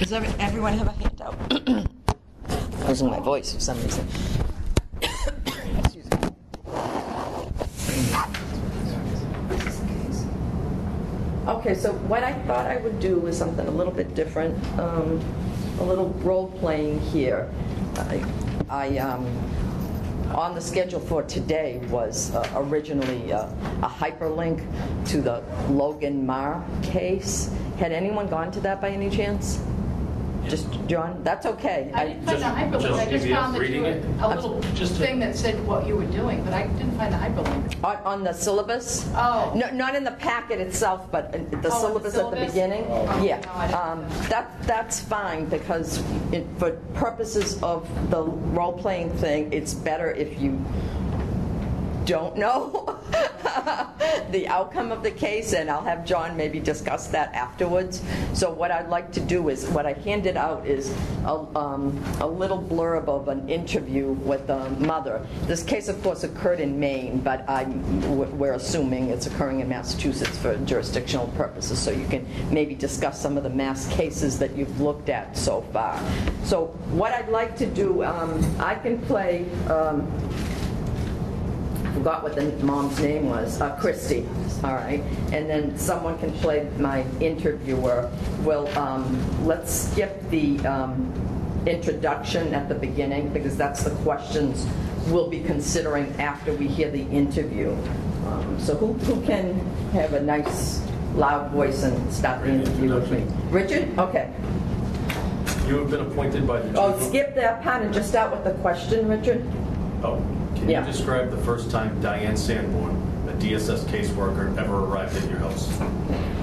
Does everyone have a handout? I'm losing my voice for some reason. Excuse me. Okay, so what I thought I would do is something a little bit different, a little role-playing here. On the schedule for today was originally a hyperlink to the Logan Marr case. Had anyone gone to that by any chance? Just John? That's okay. I didn't find the hyperlink. I just found that you were a little thing that said what you were doing, but I didn't find the hyperlink. On the syllabus? Oh. No, not in the packet itself, but the syllabus at the beginning. Oh. Yeah. No, that's fine because for purposes of the role-playing thing, it's better if you don't know the outcome of the case, and I'll have John maybe discuss that afterwards. So what I'd like to do is, what I handed out is a little blurb of an interview with the mother. This case, of course, occurred in Maine, but we're assuming it's occurring in Massachusetts for jurisdictional purposes, so you can maybe discuss some of the Mass cases that you've looked at so far. So what I'd like to do, I can play forgot what the mom's name was, Christy, all right, and then someone can play my interviewer. Well, let's skip the introduction at the beginning because that's the questions we'll be considering after we hear the interview. So who can have a nice loud voice and start the interview with me? Richard? Okay. You have been appointed by the... Oh, skip that part and just start with the question, Richard. Oh. Can you describe the first time Diane Sanborn, a DSS caseworker, ever arrived at your house?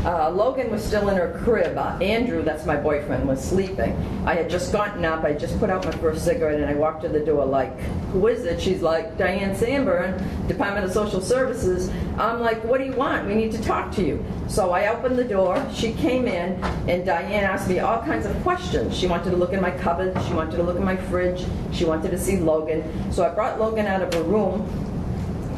Logan was still in her crib. Andrew, that's my boyfriend, was sleeping. I had just gotten up. I just put out my first cigarette, and I walked to the door like, who is it? She's like, Diane Sanborn, Department of Social Services. I'm like, what do you want? We need to talk to you. So I opened the door. She came in, and Diane asked me all kinds of questions. She wanted to look in my cupboard. She wanted to look in my fridge. She wanted to see Logan. So I brought Logan out of her room,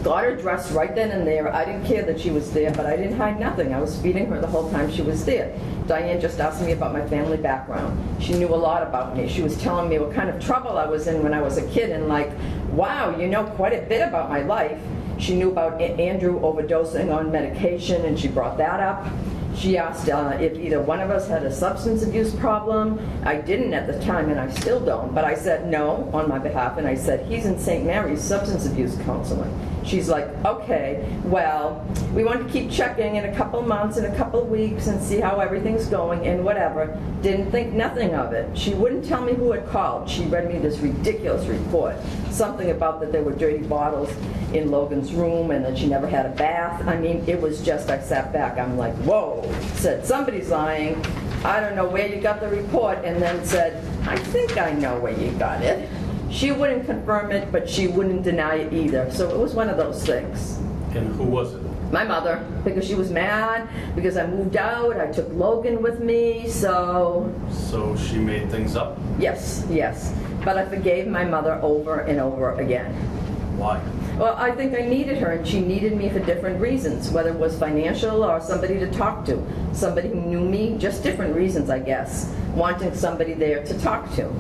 got her dressed right then and there. I didn't care that she was there, but I didn't hide nothing. I was feeding her the whole time she was there. Diane just asked me about my family background. She knew a lot about me. She was telling me what kind of trouble I was in when I was a kid, and like, wow, you know quite a bit about my life. She knew about Andrew overdosing on medication, and she brought that up. She asked if either one of us had a substance abuse problem. I didn't at the time, and I still don't, but I said no on my behalf, and I said, he's in St. Mary's substance abuse counseling. She's like, okay, well, we want to keep checking in a couple months, in a couple of weeks, and see how everything's going, and whatever. Didn't think nothing of it. She wouldn't tell me who had called. She read me this ridiculous report, something about that there were dirty bottles in Logan's room, and that she never had a bath. I mean, it was just, I sat back, I'm like, whoa. Said, somebody's lying. I don't know where you got the report, and then said, I think I know where you got it. She wouldn't confirm it, but she wouldn't deny it either. So it was one of those things. And who was it? My mother, because she was mad, because I moved out, I took Logan with me, so... So she made things up? Yes, yes. But I forgave my mother over and over again. Why? Well, I think I needed her, and she needed me for different reasons, whether it was financial or somebody to talk to, somebody who knew me, just different reasons, I guess, wanting somebody there to talk to.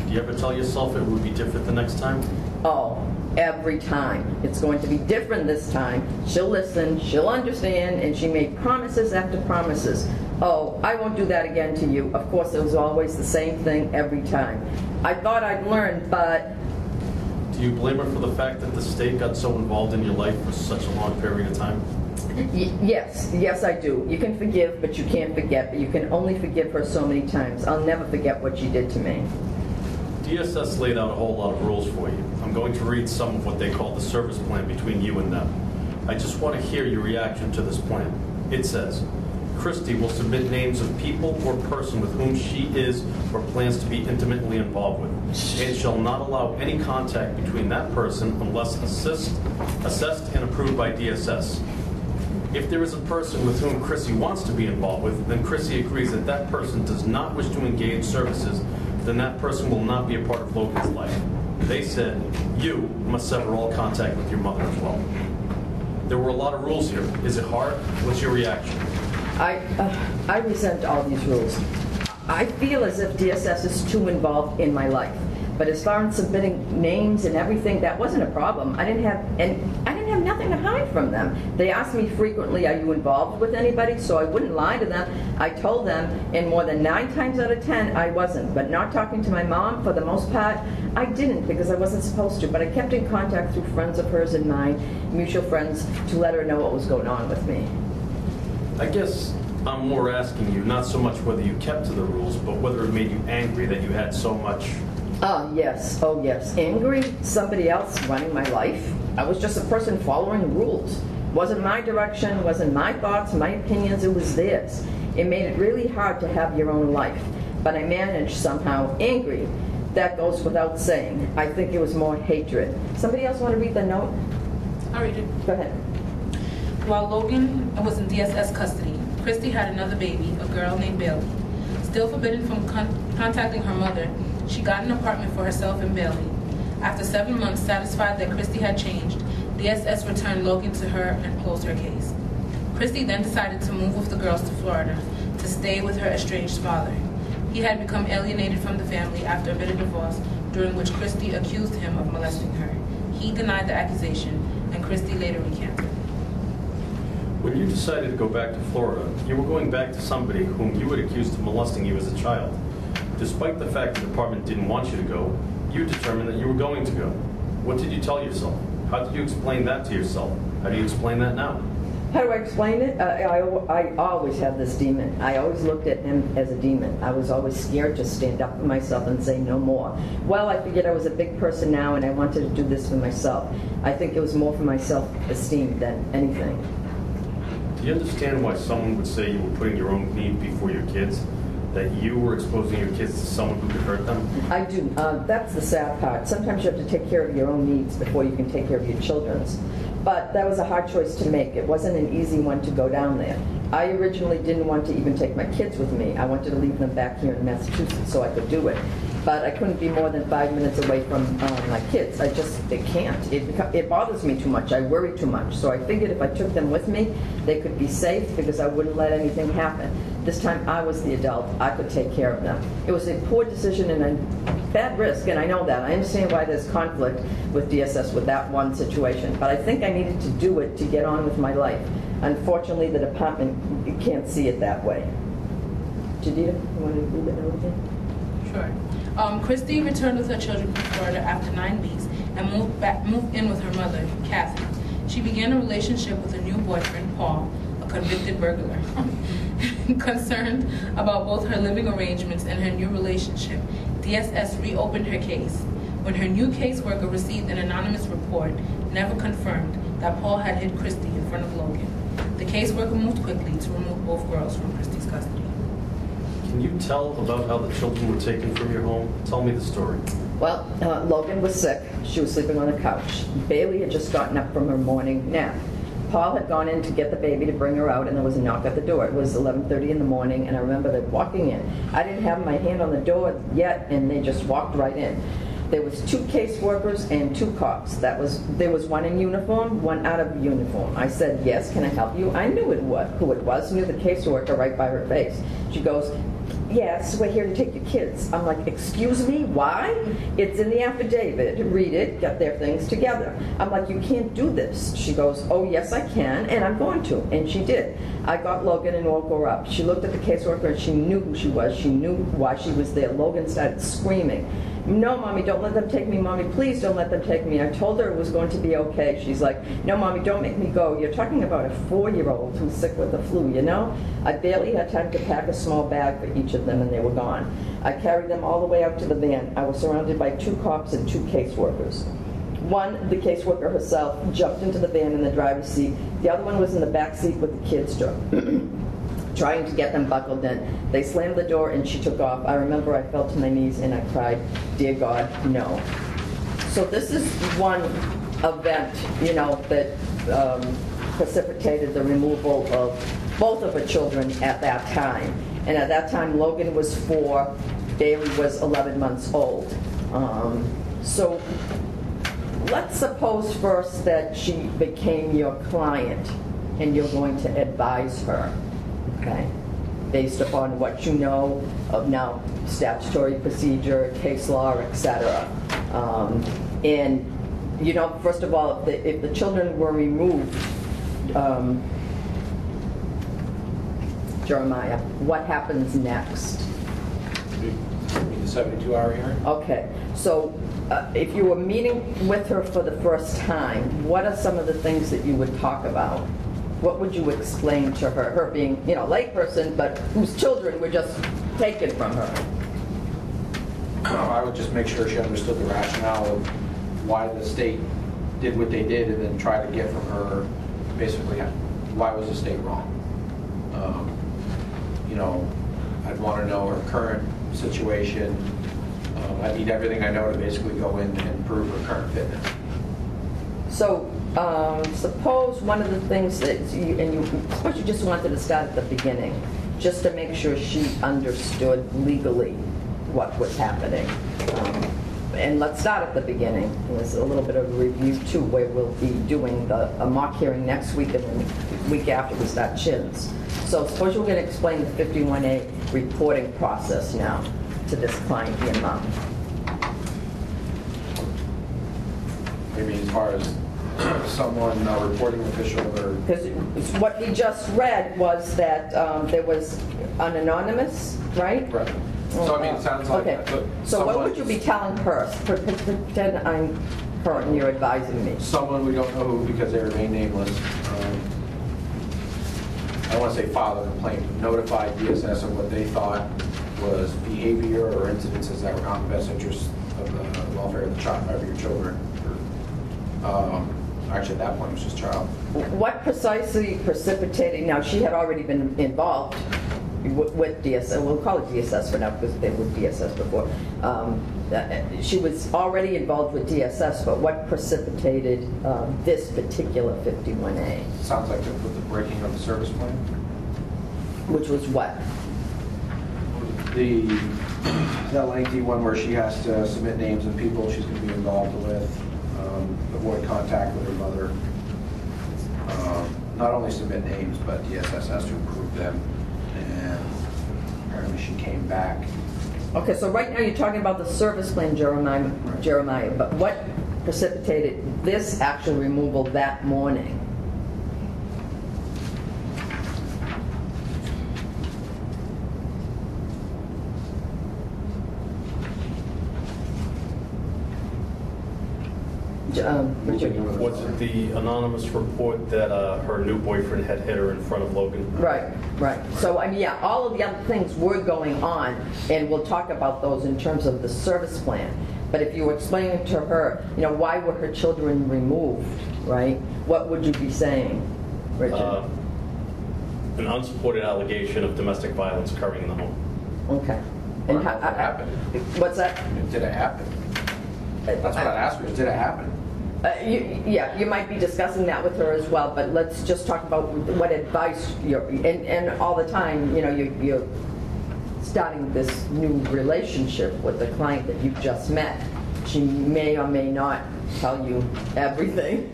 Did you ever tell yourself it would be different the next time? Oh, every time. It's going to be different this time. She'll listen, she'll understand, and she made promises after promises. Oh, I won't do that again to you. Of course, it was always the same thing every time. I thought I'd learned, but... Do you blame her for the fact that the state got so involved in your life for such a long period of time? Yes, yes I do. You can forgive, but you can't forget. But you can only forgive her so many times. I'll never forget what she did to me. DSS laid out a whole lot of rules for you. I'm going to read some of what they call the service plan between you and them. I just want to hear your reaction to this plan. It says, Christy will submit names of people or person with whom she is or plans to be intimately involved with, and shall not allow any contact between that person unless assessed and approved by DSS. If there is a person with whom Chrissy wants to be involved with, then Chrissy agrees that that person does not wish to engage services, then that person will not be a part of Logan's life. They said, you must sever all contact with your mother as well. There were a lot of rules here. Is it hard? What's your reaction? I resent all these rules. I feel as if DSS is too involved in my life. But as far as submitting names and everything, that wasn't a problem. I didn't have nothing to hide from them. They asked me frequently, are you involved with anybody? So I wouldn't lie to them. I told them, and more than 9 times out of 10, I wasn't. But not talking to my mom, for the most part, I didn't because I wasn't supposed to. But I kept in contact through friends of hers and mine, mutual friends, to let her know what was going on with me. I guess I'm more asking you, not so much whether you kept to the rules, but whether it made you angry that you had so much. Yes. Oh, yes. Angry? Somebody else running my life? I was just a person following the rules. Wasn't my direction, wasn't my thoughts, my opinions, it was theirs. It made it really hard to have your own life. But I managed somehow. Angry, that goes without saying. I think it was more hatred. Somebody else want to read the note? I'll read it. Go ahead. While Logan was in DSS custody, Christy had another baby, a girl named Bailey. Still forbidden from contacting her mother, she got an apartment for herself and Bailey. After 7 months, satisfied that Christy had changed, DSS returned Logan to her and closed her case. Christy then decided to move with the girls to Florida to stay with her estranged father. He had become alienated from the family after a bitter divorce, during which Christy accused him of molesting her. He denied the accusation, and Christy later recanted. When you decided to go back to Florida, you were going back to somebody whom you had accused of molesting you as a child. Despite the fact the department didn't want you to go, you determined that you were going to go. What did you tell yourself? How did you explain that to yourself? How do you explain that now? How do I explain it? I always had this demon. I always looked at him as a demon. I was always scared to stand up for myself and say no more. Well, I figured I was a big person now and I wanted to do this for myself. I think it was more for my self-esteem than anything. Do you understand why someone would say you were putting your own need before your kids? That you were exposing your kids to someone who could hurt them? I do. That's the sad part. Sometimes you have to take care of your own needs before you can take care of your children's. But that was a hard choice to make. It wasn't an easy one to go down there. I originally didn't want to even take my kids with me. I wanted to leave them back here in Massachusetts so I could do it. But I couldn't be more than 5 minutes away from my kids. I can't. It bothers me too much. I worry too much. So I figured if I took them with me, they could be safe because I wouldn't let anything happen. This time I was the adult. I could take care of them. It was a poor decision and a bad risk, and I know that. I understand why there's conflict with DSS with that one situation. But I think I needed to do it to get on with my life. Unfortunately, the department can't see it that way. Judita, you want to read the note again? Sure. Christy returned with her children from Florida after 9 weeks and moved in with her mother, Kathy. She began a relationship with a new boyfriend, Paul, a convicted burglar. Concerned about both her living arrangements and her new relationship, DSS reopened her case. When her new caseworker received an anonymous report, never confirmed that Paul had hit Christy in front of Logan. The caseworker moved quickly to remove both girls from Christy's custody. Can you tell about how the children were taken from your home? Tell me the story. Well, Logan was sick. She was sleeping on the couch. Bailey had just gotten up from her morning nap. Paul had gone in to get the baby to bring her out, and there was a knock at the door. It was 11:30 in the morning, and I remember them walking in. I didn't have my hand on the door yet, and they just walked right in. There was 2 caseworkers and 2 cops. There was one in uniform, one out of uniform. I said, yes, can I help you? I knew who it was, knew the caseworker right by her face. She goes, yes, we're here to take your kids. I'm like, excuse me, why? It's in the affidavit. Read it, get their things together. I'm like, you can't do this. She goes, oh, yes, I can, and I'm going to. And she did. I got Logan and woke her up. She looked at the caseworker, and she knew who she was. She knew why she was there. Logan started screaming. No, Mommy, don't let them take me. Mommy, please don't let them take me. I told her it was going to be okay. She's like, no, Mommy, don't make me go. You're talking about a 4-year-old who's sick with the flu, you know? I barely had time to pack a small bag for each of them, and they were gone. I carried them all the way out to the van. I was surrounded by 2 cops and 2 caseworkers. One, the caseworker herself, jumped into the van in the driver's seat. The other one was in the back seat with the kids trying to get them buckled in. They slammed the door and she took off. I remember I fell to my knees and I cried, dear God, no. So this is one event, you know, that precipitated the removal of both of her children at that time. And at that time, Logan was 4, Bailey was 11 months old. So let's suppose first that she became your client and you're going to advise her. Okay. based upon what you know of now statutory procedure, case law, etc. And you know, first of all, if the children were removed, Jeremiah, what happens next? The 72-hour hearing? Okay, so if you were meeting with her for the first time, what are some of the things that you would talk about? What would you explain to her? Her being, you know, a layperson, but whose children were just taken from her. I would just make sure she understood the rationale of why the state did what they did, and then try to get from her basically why was the state wrong. You know, I'd want to know her current situation. I need everything I know to basically go in and prove her current fitness. So suppose one of the things that suppose you just wanted to start at the beginning, just to make sure she understood legally what was happening. And let's start at the beginning. There's a little bit of a review too, where we'll be doing a mock hearing next week, and then the week after we start chins. So suppose you were going to explain the 51A reporting process now to this client, the amount. Maybe as far as someone, reporting official, or... Because what we just read was that there was an anonymous, right? Right. So I mean, it sounds like... Okay. So what would you be telling her? Pretend I'm her and you're advising me. Someone we don't know who, because they remain nameless. I don't want to say filed a complaint, notified DSS of what they thought was behavior or incidences that were not in the best interest of the welfare of the child, of your children. Actually, at that point, it was just child. What precisely precipitated, now she had already been involved with DSS, we'll call it DSS for now because they were DSS before. She was already involved with DSS, but what precipitated this particular 51A? Sounds like with the breaking of the service plan. Which was what? That lengthy one where she has to submit names of people she's going to be involved with, avoid contact with her mother. Not only submit names, but DSS has to approve them. And apparently she came back. Okay, so right now you're talking about the service plan, Jeremiah, but what precipitated this actual removal that morning? Was it the anonymous report that her new boyfriend had hit her in front of Logan? Right, right. So, I mean, yeah, all of the other things were going on, and we'll talk about those in terms of the service plan. But if you were explaining to her, you know, why were her children removed, right? What would you be saying, Richard? An unsupported allegation of domestic violence occurring in the home. Okay. And how happened? What's that? Did it happen? That's what I'd ask her. Did it happen? You might be discussing that with her as well, but let's just talk about what advice you're, and all the time, you know, you're starting this new relationship with the client that you've just met. She may or may not tell you everything,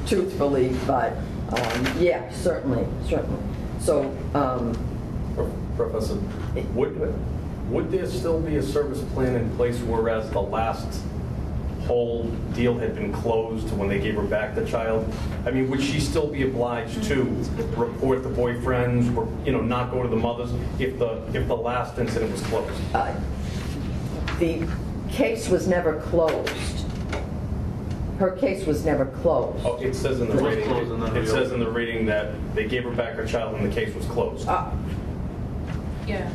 truthfully, but yeah, certainly. So, Professor, would there still be a service plan in place whereas the last whole deal had been closed when they gave her back the child? I mean, would she still be obliged to report the boyfriends, or, you know, not go to the mothers if the last incident was closed? The case was never closed. Her case was never closed. Oh, it says in the rating. It says in the rating that they gave her back her child and the case was closed. Yeah.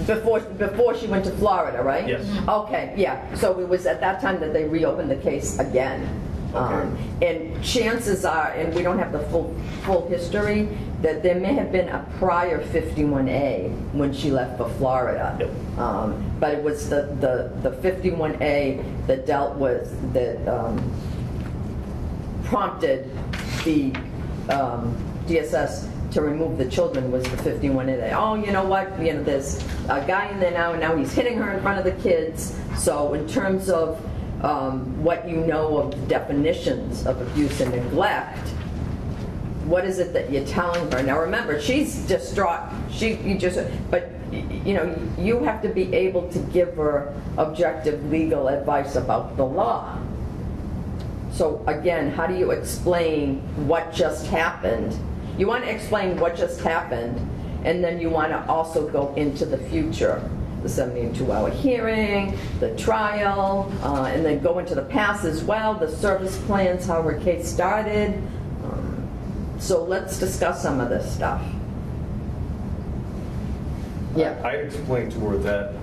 Before she went to Florida, right? Yes. Okay, yeah. So it was at that time that they reopened the case again. Okay. And chances are, and we don't have the full history, that there may have been a prior 51A when she left for Florida. Yep. But it was the 51A that dealt with, that prompted the DSS to remove the children, was the 51A. Oh, you know what? You know, there's a guy in there now, and now he's hitting her in front of the kids. So in terms of what you know of the definitions of abuse and neglect, What is it that you're telling her? Now remember, she's distraught. But you know, you have to be able to give her objective legal advice about the law. So again, how do you explain what just happened? You want to explain what just happened, and then you want to also go into the future. The 72-hour hearing, the trial, and then go into the past as well, the service plans, how her case started. So let's discuss some of this stuff. Yeah. I explained to her that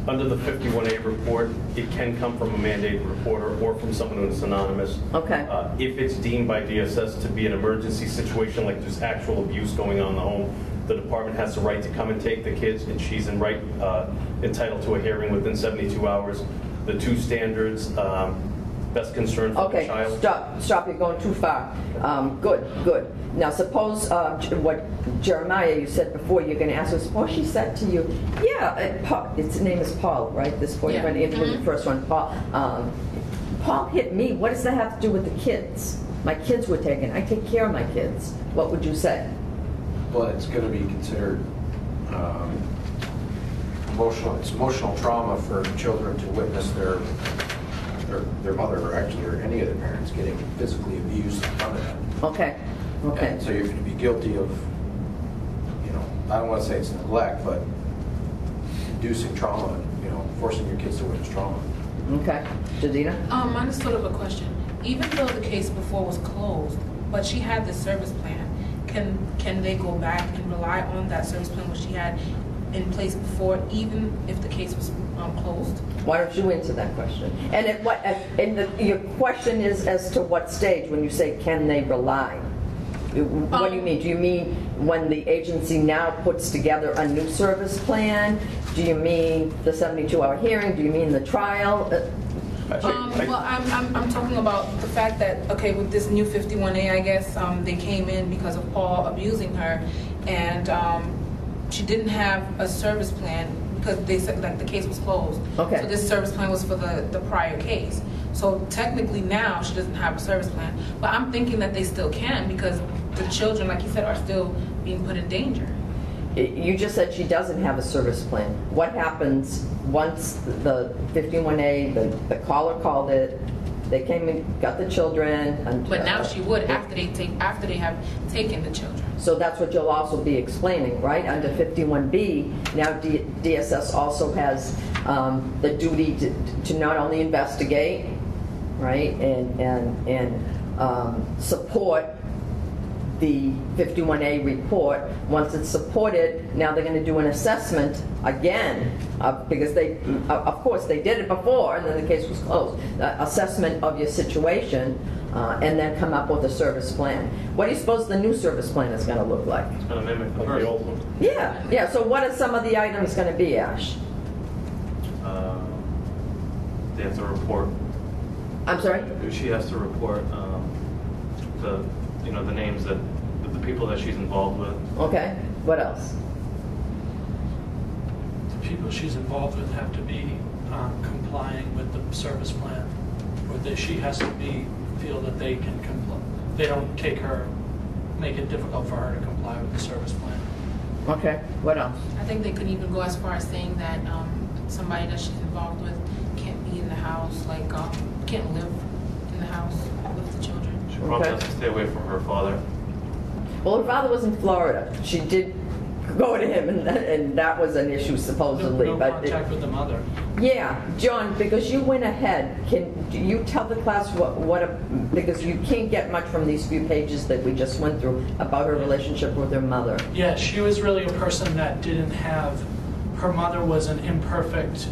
under the 51A report, it can come from a mandated reporter or from someone who is anonymous. Okay. If it's deemed by DSS to be an emergency situation, like there's actual abuse going on in the home, the department has the right to come and take the kids, and she's entitled to a hearing within 72 hours. The two standards, best concern for the child. Okay, stop, you're going too far. Good. Now suppose, what Jeremiah, you said before, you're going to ask her, suppose she said to you, yeah, its name is Paul, right? This boyfriend, Yeah. was the first one, Paul. Paul hit me, what does that have to do with the kids? My kids were taken, I take care of my kids. What would you say? Well, it's going to be considered emotional trauma for children to witness their mother, or actually, or any of their parents, getting physically abused in front of them. Okay. And so you're going to be guilty of, you know, I don't want to say it's neglect, but inducing trauma, you know, forcing your kids to witness trauma. Okay. Judita? Mine is sort of a question. Even though the case before was closed, but she had this service plan, can they go back and rely on that service plan which she had in place before, even if the case was closed? Why don't you answer that question? And your question is as to what stage when you say can they rely? What do you mean? Do you mean when the agency now puts together a new service plan? Do you mean the 72-hour hearing? Do you mean the trial? Well, I'm talking about the fact that, okay, with this new 51A, I guess, they came in because of Paul abusing her, and she didn't have a service plan because they said, like, the case was closed. Okay. So this service plan was for the prior case. So technically now she doesn't have a service plan. But I'm thinking that they still can because the children, like you said, are still being put in danger. You just said she doesn't have a service plan. What happens once the 51A, the caller called it, they came and got the children? And, but now she would after they have taken the children. So that's what you'll also be explaining, right? Under 51B, now DSS also has the duty to not only investigate, right, and support the 51A report. Once it's supported, now they're going to do an assessment again, because of course, they did it before, and then the case was closed. Assessment of your situation, and then come up with a service plan. What do you suppose the new service plan is going to look like? It's going to mimic the old one. Yeah. So what are some of the items going to be, Ash? They have to report. I'm sorry? She has to report the names that the people that she's involved with. Okay. What else? The people she's involved with have to be complying with the service plan, or that she has to feel that they can comply. They don't make it difficult for her to comply with the service plan. Okay. What else? I think they could even go as far as saying that somebody that she's involved with can't be in the house, like can't live in the house with the children. She probably has to stay away from her father. Well, her father was in Florida. She did go to him, and that was an issue supposedly. No contact with the mother. Yeah, John, because you went ahead, can you tell the class because you can't get much from these few pages that we just went through about her relationship with her mother. Yeah, she was really a person that didn't have, her mother was an imperfect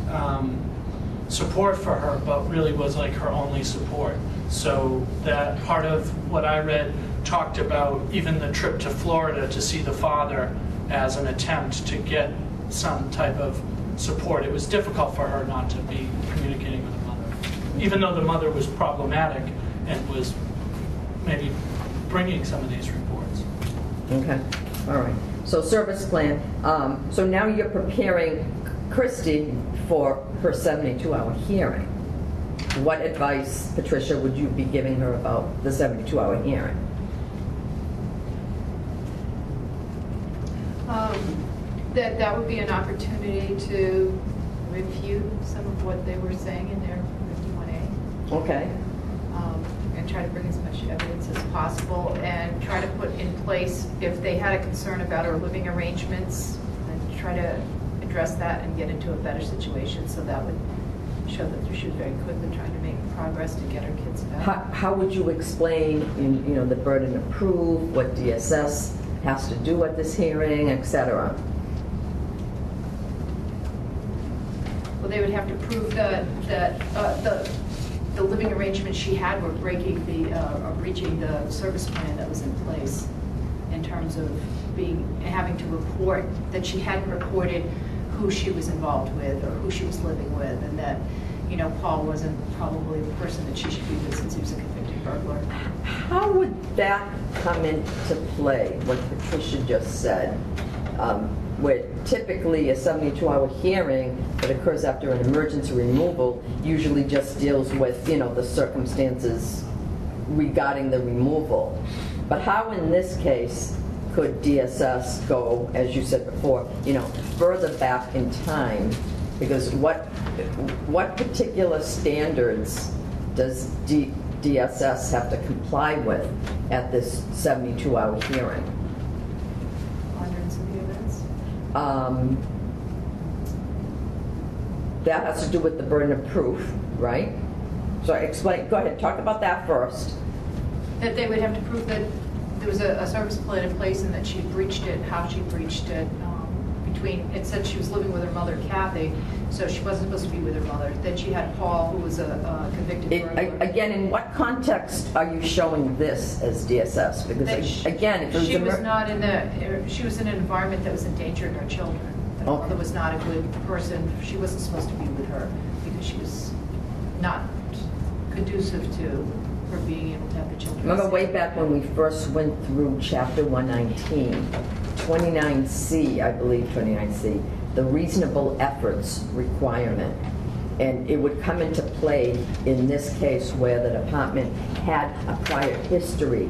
support for her, but really was like her only support. So that part of what I read talked about even the trip to Florida to see the father as an attempt to get some type of support. It was difficult for her not to be communicating with the mother, even though the mother was problematic and was maybe bringing some of these reports. Okay, all right. So service plan. So now you're preparing Christy for her 72-hour hearing. What advice, Patricia, would you be giving her about the 72-hour hearing? That would be an opportunity to refute some of what they were saying in their 51A. Okay. And try to bring as much evidence as possible and try to put in place, if they had a concern about her living arrangements, and try to address that and get into a better situation. So that would show that she was very quickly trying to make progress to get her kids back. How would you explain, the burden of proof, what DSS has to do at this hearing, etc.? Well, they would have to prove that the living arrangements she had were breaching the service plan that was in place, in terms of having to report that she hadn't reported who she was involved with or who she was living with, and that Paul wasn't probably the person that she should be with since he was a convicted burglar. How would that come into play, what Patricia just said? Where typically a 72-hour hearing that occurs after an emergency removal usually just deals with, the circumstances regarding the removal. But how in this case could DSS go, as you said before, further back in time? Because what particular standards does DSS have to comply with at this 72-hour hearing? That has to do with the burden of proof, right? So explain, go ahead, talk about that first. That they would have to prove that there was a service plan in place and that she breached it, how she breached it. It said she was living with her mother, Kathy, so she wasn't supposed to be with her mother. Then she had Paul, who was a convicted burglar. Again, in what context are you showing this as DSS? Because again, if she was not she was in an environment that was endangering her children. Her mother was not a good person. She wasn't supposed to be with her because she was not conducive to her being able to have the children. Remember way back when we first went through Chapter 119, 29C, I believe 29C, the reasonable efforts requirement. And it would come into play in this case where the department had a prior history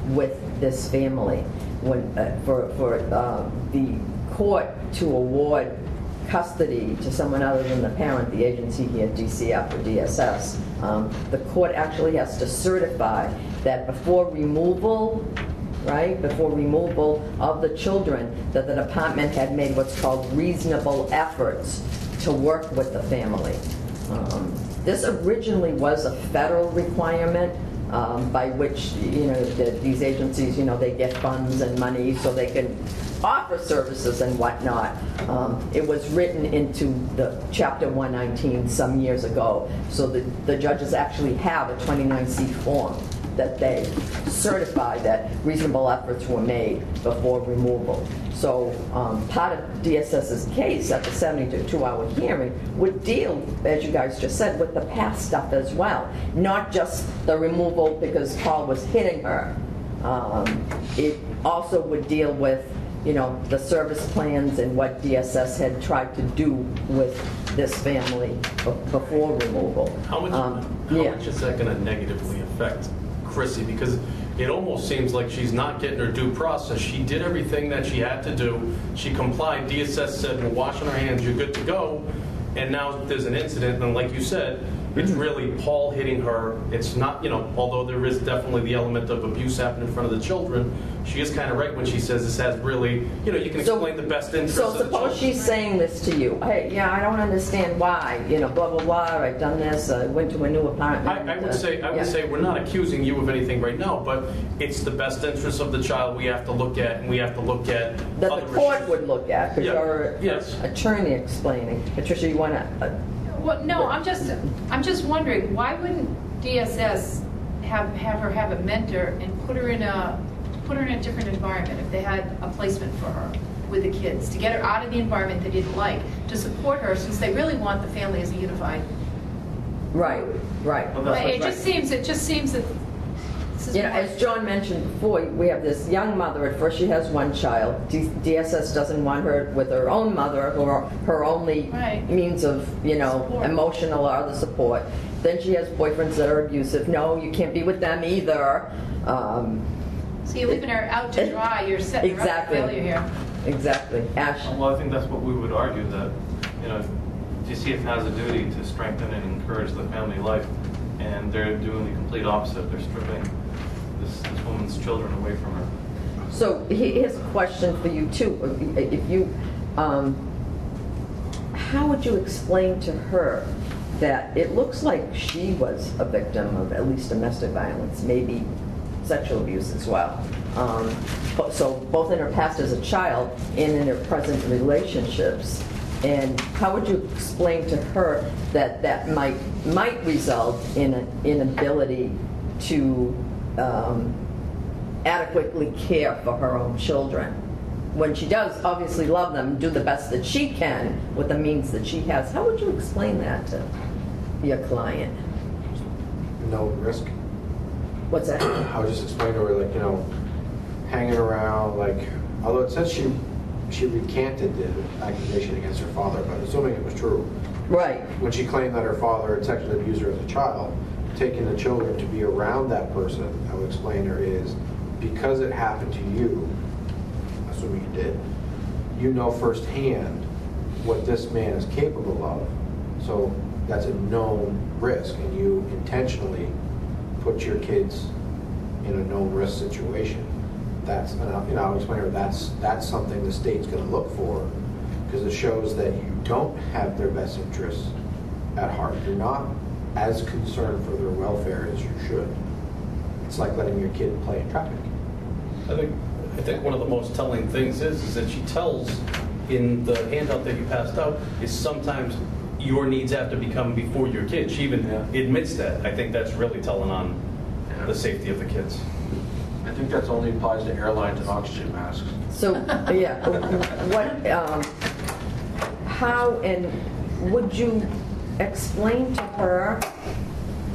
with this family. When for the court to award custody to someone other than the parent, the agency here, DCF or DSS, the court actually has to certify that before removal, right, before removal of the children, that the department had made what's called reasonable efforts to work with the family. This originally was a federal requirement by which, these agencies, they get funds and money so they can offer services and whatnot. It was written into the Chapter 119 some years ago, so the judges actually have a 29C form that they certify that reasonable efforts were made before removal. So part of DSS's case at the 72-hour hearing would deal, as you guys just said, with the past stuff as well, not just the removal because Paul was hitting her. It also would deal with, the service plans and what DSS had tried to do with this family before removal. How much is that going to negatively affect Chrissy? Because it almost seems like she's not getting her due process. She did everything that she had to do. She complied. DSS said, we're washing our hands, you're good to go. And now there's an incident, and like you said, it's really Paul hitting her. It's not, although there is definitely the element of abuse happening in front of the children, she is kind of right when she says this has really, you can explain the best interest of the children. So suppose she's saying this to you. Hey, I don't understand why, blah, blah, blah, I've done this, I went to a new apartment. I would say we're not accusing you of anything right now, but it's the best interest of the child we have to look at, and we have to look at that the court would look at, because you're an attorney explaining. Patricia, you want to... Well, no, I'm just wondering, why wouldn't DSS have her have a mentor and put her in a different environment if they had a placement for her with the kids, to get her out of the environment they didn't like, to support her, since they really want the family as a unified. Right. Well, it just seems that as John mentioned before, we have this young mother. At first she has one child. DSS doesn't want her with her own mother, or her only means of, support. Emotional or other support. Then she has boyfriends that are abusive. No, you can't be with them either. So you're leaving her out to dry. You're setting her up for failure here. exactly. Ash? Well, I think that's what we would argue, that, you know, DCF has a duty to strengthen and encourage the family life, and they're doing the complete opposite. They're stripping this woman's children away from her. So here's a question for you too. If you, how would you explain to her that it looks like she was a victim of at least domestic violence, maybe sexual abuse as well? So both in her past as a child and in her present relationships. And how would you explain to her that that might result in an inability to adequately care for her own children, when she does obviously love them, do the best that she can with the means that she has? How would you explain that to your client? No risk. What's that? I would just explain to her, like, you know, hanging around, like, although it says she recanted the accusation against her father, but assuming it was true. Right. When she claimed that her father had sexually abused her as a child, taking the children to be around that person, I would explain to her, is because it happened to you, assuming you did, you know firsthand what this man is capable of. So that's a known risk, and you intentionally put your kids in a known risk situation. That's, and I'll explain to her, that's something the state's going to look for, because it shows that you don't have their best interests at heart. You're not as concerned for their welfare as you should. It's like letting your kid play in traffic. I think one of the most telling things is that she tells in the handout that you passed out is sometimes your needs have to become before your kids. She even admits that. I think that's really telling on the safety of the kids. I think that only applies to airlines and oxygen masks. So, yeah, how, and would you explain to her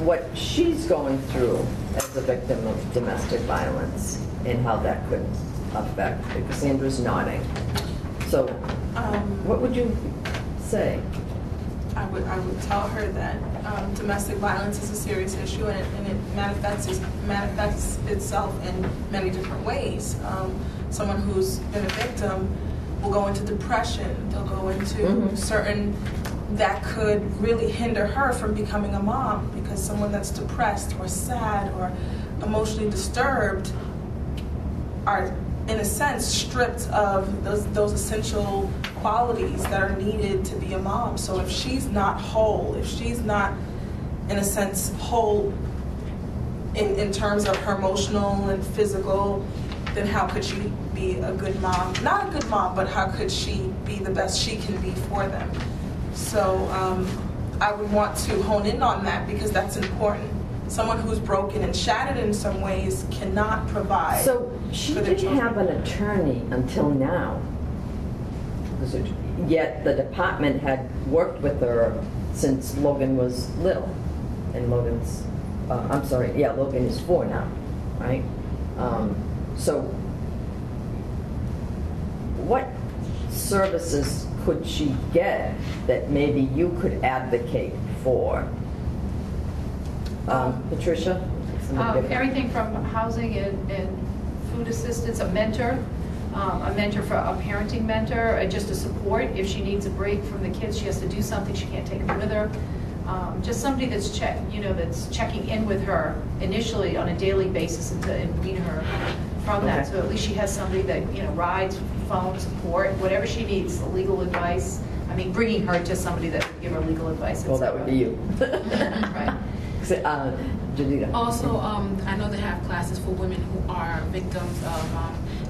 what she's going through as a victim of domestic violence and how that could affect? Cassandra's nodding. So, what would you say? I would tell her that domestic violence is a serious issue, and it manifests itself in many different ways. Someone who's been a victim will go into depression. They'll go into certain that could really hinder her from becoming a mom, because someone that's depressed or sad or emotionally disturbed are, in a sense, stripped of those essential qualities that are needed to be a mom. So if she's not whole, if she's not, in a sense, whole in terms of her emotional and physical, then how could she be a good mom? Not a good mom, but how could she be the best she can be for them? So I would want to hone in on that, because that's important. Someone who's broken and shattered in some ways cannot provide. So she didn't have an attorney until now. Yet the department had worked with her since Logan was little. And Logan's, Logan is 4 now, right? So what services could she get that maybe you could advocate for? Patricia? Everything from housing and food assistance, a mentor for a parenting mentor, just a support. If she needs a break from the kids, she has to do something, she can't take them with her. Just somebody that's that's checking in with her initially on a daily basis and wean her from that. So at least she has somebody that rides, phone support, whatever she needs, legal advice. I mean, bringing her to somebody that would give her legal advice. Well, that would be you. Right. Judita. Also, I know they have classes for women who are victims of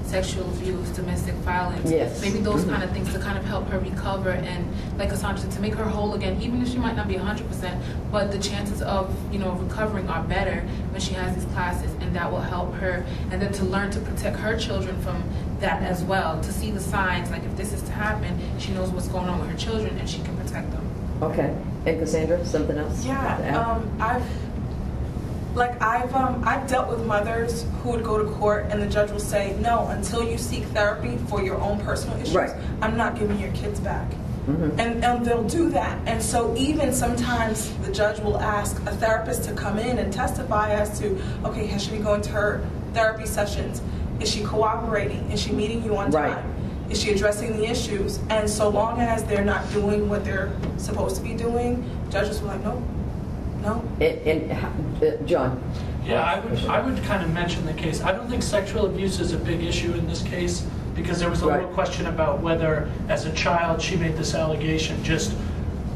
sexual abuse, domestic violence. Yes. Maybe those kind of things to kind of help her recover, and like Cassandra said, to make her whole again, even if she might not be 100%, but the chances of recovering are better when she has these classes, and that will help her. And then to learn to protect her children from that as well, to see the signs, like if this is to happen, she knows what's going on with her children and she can protect them. Okay. And Cassandra, something else? Yeah, I've dealt with mothers who would go to court and the judge will say, no, until you seek therapy for your own personal issues, right, I'm not giving your kids back. And they'll do that. And so even sometimes the judge will ask a therapist to come in and testify as to, okay, has she been going to her therapy sessions? Is she cooperating? Is she meeting you on time? Right. Is she addressing the issues? And so long as they're not doing what they're supposed to be doing, judges were like, no, no. John? Yeah, I would kind of mention the case. I don't think sexual abuse is a big issue in this case, because there was a little question about whether, as a child, she made this allegation, just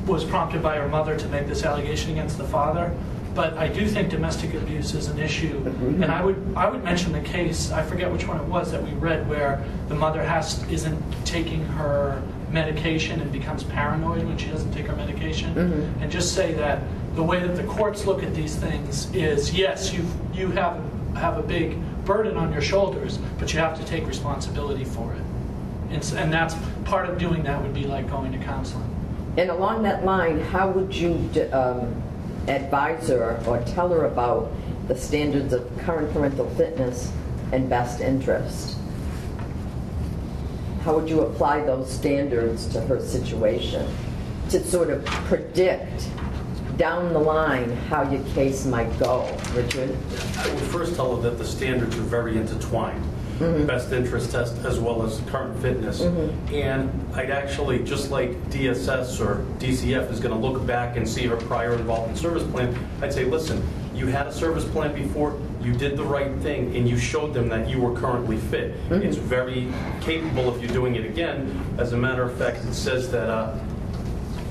was prompted by her mother to make this allegation against the father. But I do think domestic abuse is an issue, and I would mention the case. I forget which one it was that we read, where the mother isn't taking her medication and becomes paranoid when she doesn't take her medication, and just say that the way that the courts look at these things is, yes, you have a big burden on your shoulders, but you have to take responsibility for it, and that's part of doing that would be like going to counseling. And along that line, how would you advise her or tell her about the standards of current parental fitness and best interest? How would you apply those standards to her situation to sort of predict down the line how your case might go? Richard? I would first tell her that the standards are very intertwined. Best interest test as well as current fitness. And I'd actually, just like DSS or DCF is going to look back and see her prior involvement service plan, I'd say, listen, you had a service plan before, you did the right thing, and you showed them that you were currently fit. It's very capable if you're doing it again. As a matter of fact, it says that, I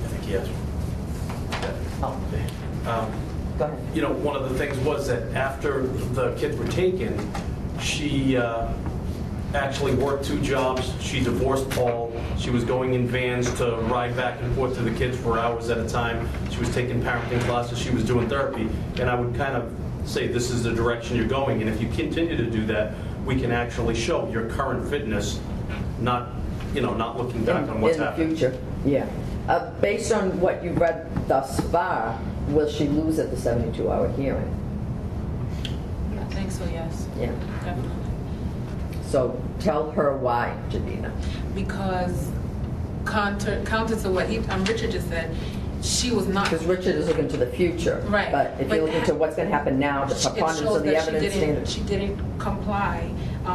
think he has one. Go ahead. You know, one of the things was that after the kids were taken, she actually worked 2 jobs. She divorced Paul. She was going in vans to ride back and forth to the kids for hours at a time. She was taking parenting classes. She was doing therapy. And I would kind of say, this is the direction you're going. And if you continue to do that, we can actually show your current fitness, not looking back on what's happening. In the future, yeah. Based on what you've read thus far, will she lose at the 72-hour hearing? I think so, yes. Yeah. Definitely. So tell her why, Judita. Because counter to what Richard just said, she was not. Because Richard is looking to the future. Right. But if you're looking to what's going to happen now, the preponderance of the evidence standard. She didn't comply.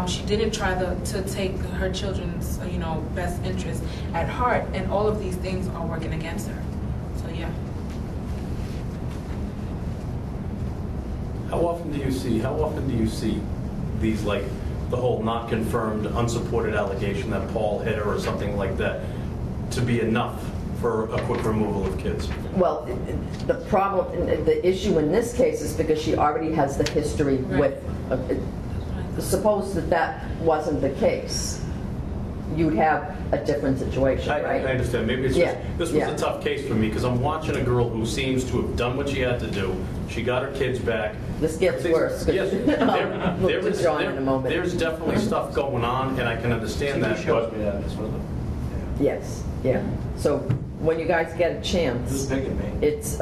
She didn't try to take her children's, best interest at heart, and all of these things are working against her. So yeah. How often do you see these, like the whole not confirmed, unsupported allegation that Paul hit her or something like that, to be enough for a quick removal of kids? Well, the problem, the issue in this case is because she already has the history with. Suppose that wasn't the case, you'd have a different situation, right? I understand. Maybe it's just, this was a tough case for me because I'm watching a girl who seems to have done what she had to do. She got her kids back. This gets worse. Yes, there's definitely stuff going on, and I can understand that. But yes, yeah. So when you guys get a chance, it's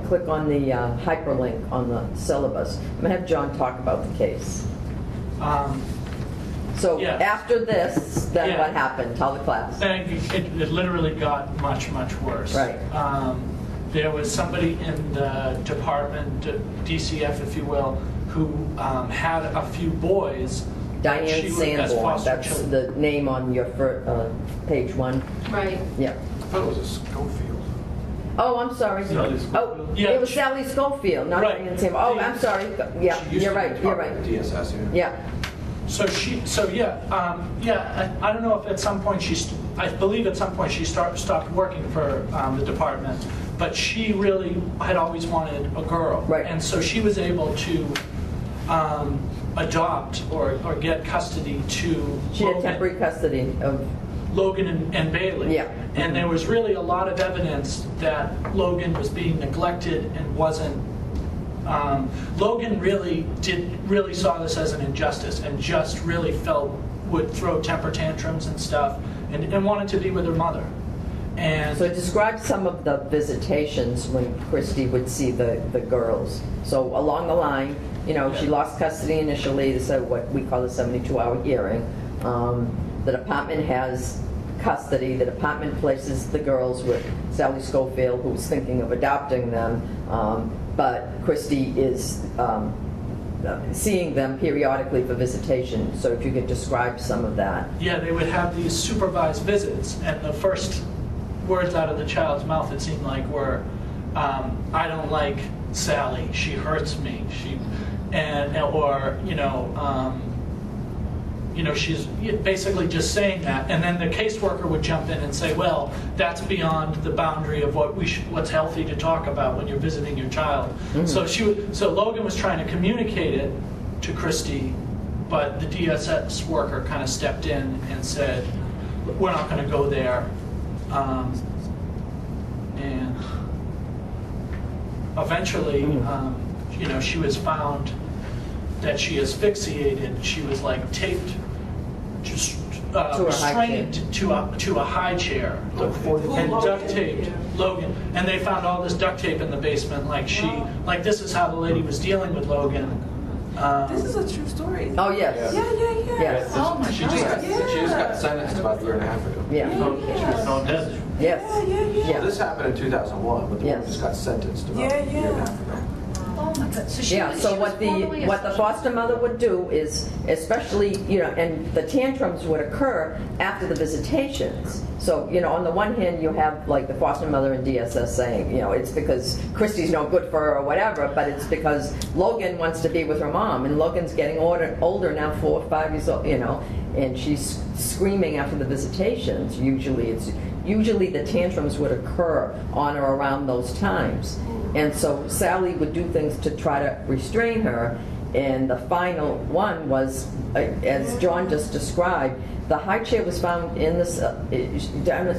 click on the hyperlink on the syllabus. I'm gonna have John talk about the case. So after this, then what happened? Tell the class. It literally got much, much worse. Right. There was somebody in the department, DCF, if you will, who had a few boys. Diane Sanborn, that's children. the name on your page 1. Right. Yeah. I thought it was a Schofield. Oh, I'm sorry. Oh, it was Sally Schofield, not Diane Sanborn. Oh, I'm sorry. Yeah, you're right. You're right. DSS, yeah. I don't know if at some point I believe at some point she stopped working for the department, but she really had always wanted a girl. Right. And so she was able to adopt or get custody to She had temporary custody of Logan and Bailey. Yeah. And there was really a lot of evidence that Logan was being neglected and wasn't. Logan really saw this as an injustice and just really would throw temper tantrums and stuff and wanted to be with her mother. And so describe some of the visitations when Christy would see the girls. So along the line, she lost custody initially. This is what we call the 72-hour hearing. The department has custody. The department places the girls with Sally Schofield, who's thinking of adopting them. But Christy is seeing them periodically for visitation. So if you could describe some of that. Yeah, they would have these supervised visits, and the first words out of the child's mouth, it seemed like, were, I don't like Sally, she hurts me, she's basically just saying that, and then the caseworker would jump in and say, well, that's beyond the boundary of what's healthy to talk about when you're visiting your child. Mm-hmm. So Logan was trying to communicate it to Christy, but the DSS worker kind of stepped in and said, we're not going to go there. And eventually, she was found that she asphyxiated. She was like taped, just restrained to a high chair, and duct taped. Logan, and they found all this duct tape in the basement. Like this is how the lady was dealing with Logan. This is a true story. Oh yes. Yeah. Yes. Oh my She just got sentenced about a year and a half ago. Yeah. She was found dead. Yes. Yeah. Yeah. This happened in 2001, but the woman just got sentenced about a year and a half ago. Oh my God. So she Yeah, was, so she what was formally the foster mother would do is, especially, and the tantrums would occur after the visitations. So, on the one hand, you have like the foster mother and DSS saying, it's because Christy's no good for her or whatever, but it's because Logan wants to be with her mom, and Logan's getting older now, 4 or 5 years old, and she's screaming after the visitations. Usually the tantrums would occur on or around those times. And so Sally would do things to try to restrain her, and the final one was, as John just described, the high chair was found in this,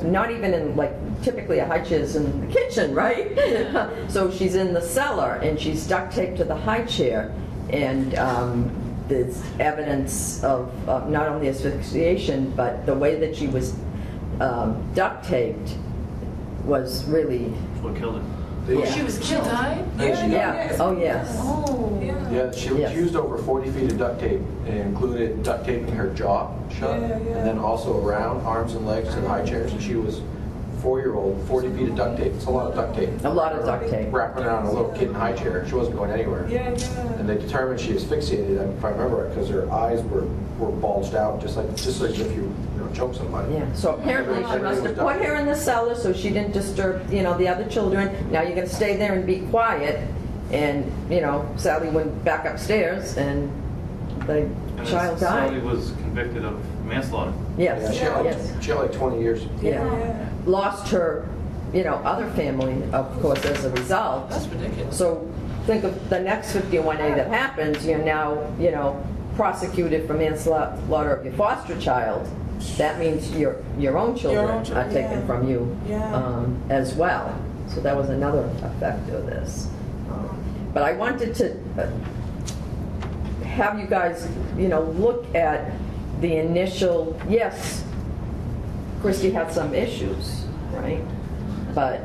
not even in, typically a high chair is in the kitchen, right? So she's in the cellar, and she's duct taped to the high chair, and there's evidence of not only asphyxiation, but the way that she was duct taped was really... That's what killed her. She was killed. She died? Yeah. Oh, yes. Oh. Yeah, she used over 40 feet of duct tape, and included duct taping her jaw shut, and then also around arms and legs to the high chair. So she was 4-year-old, 40 feet of duct tape. It's a lot of duct tape. A lot of duct tape. Wrapping around a little kid in a high chair. She wasn't going anywhere. And they determined she asphyxiated, if I remember it, because her eyes were bulged out, just like if you choke somebody. Yeah, so apparently she must have put her in the cellar so she didn't disturb, the other children. Now you're going to stay there and be quiet. And, Sally went back upstairs, and the child died. Sally was convicted of manslaughter. Yes. Yeah, she had like 20 years. Yeah. Lost her, other family, of course, as a result. That's ridiculous. So think of the next 51A that happens. You're now, prosecuted for manslaughter of your foster child. That means your own children are taken from you as well. So that was another effect of this. But I wanted to have you guys, look at the initial, yes, Christy had some issues, right? But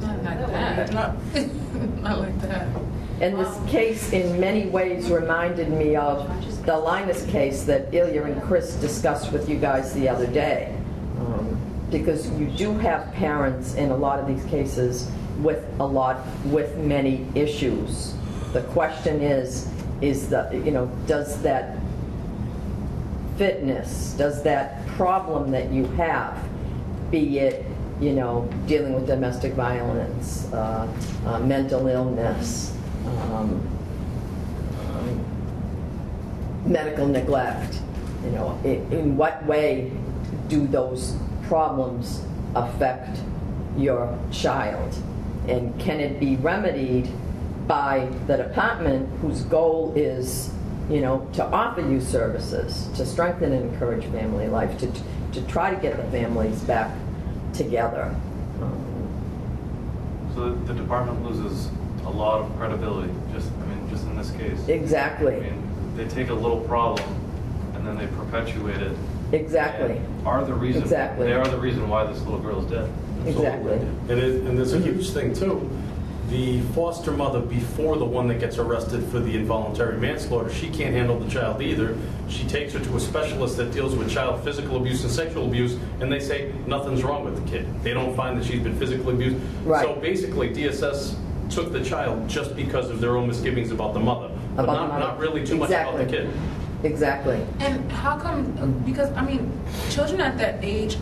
Not like that. Not like that. and this case in many ways reminded me of the Linus case that Ilya and Chris discussed with you guys the other day. Because you do have parents in a lot of these cases with many issues. The question is does that fitness, does that problem that you have, be it, dealing with domestic violence, mental illness, medical neglect, in what way do those problems affect your child? And can it be remedied by the department whose goal is, to offer you services, to strengthen and encourage family life, to try to get the families back together? So the department loses a lot of credibility, just in this case. Exactly. They take a little problem and then they perpetuate it. Exactly. They are the reason why this little girl is dead. Exactly. And there's a huge thing too. The foster mother, before the one that gets arrested for the involuntary manslaughter, she can't handle the child either. She takes her to a specialist that deals with child physical abuse and sexual abuse, and they say nothing's wrong with the kid. They don't find that she's been physically abused. Right. So basically, DSS took the child just because of their own misgivings about the mother. But about the mother. not really too much about the kid. Exactly. And how come, because, I mean, children at that age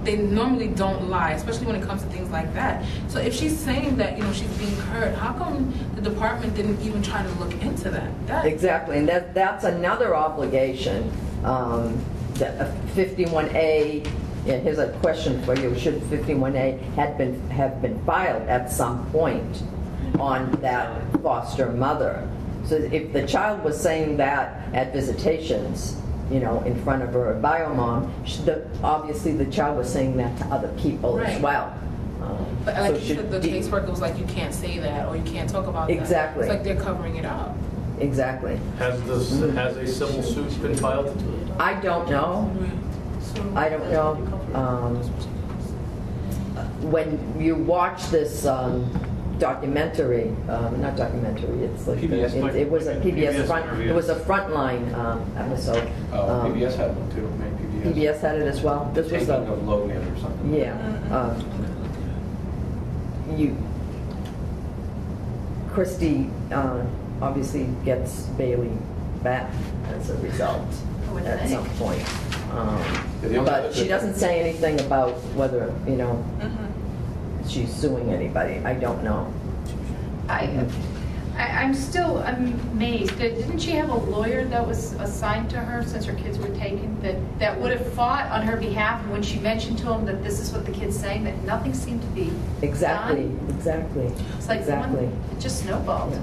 they normally don't lie, especially when it comes to things like that. So if she's saying that, she's being hurt, how come the department didn't even try to look into that? Exactly, and that's another obligation. That 51A, and here's a question for you, should 51A have been filed at some point on that foster mother? So if the child was saying that at visitations, in front of her bio mom, obviously the child was saying that to other people as well. But like you said, the caseworker was like, you can't say that or you can't talk about exactly. that. It's like they're covering it up. Exactly. Has a civil suit been filed? I don't know. I don't know. When you watch this documentary, not documentary, it's like PBS, it was a PBS interview. it was a frontline episode. PBS had one too. Maybe PBS had it as well. This was Taking of Logan or something. yeah. Christy obviously gets Bailey back as a result at some point. But she doesn't say anything about whether she's suing anybody. I don't know. I'm still amazed. Didn't she have a lawyer that was assigned to her since her kids were taken that would have fought on her behalf? And when she mentioned to him that this is what the kid's saying, that nothing seemed to be Exactly. done? It's like it just snowballed. Yeah.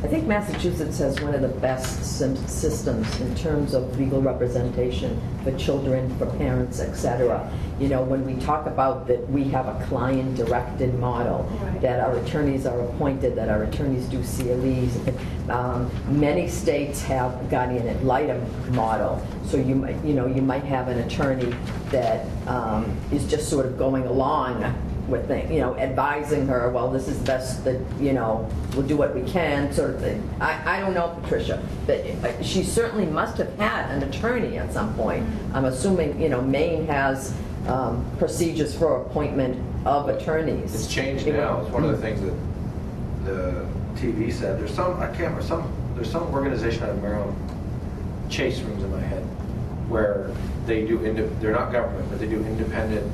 I think Massachusetts has one of the best systems in terms of legal representation for children, for parents, etc. When we talk about that we have a client-directed model, Right. that our attorneys are appointed, that our attorneys do CLEs. Many states have a guardian ad litem model, so you might have an attorney that is just sort of going along with things, advising her, well, this is best that, we'll do what we can, sort of thing. I don't know, Patricia, but she certainly must have had an attorney at some point. I'm assuming, Maine has procedures for appointment of attorneys. It's changed now. It's one of the things that the TV said. There's some, I can't remember, there's some organization out of Maryland, Chase rings in my head, where they do, they're not government, but they do independent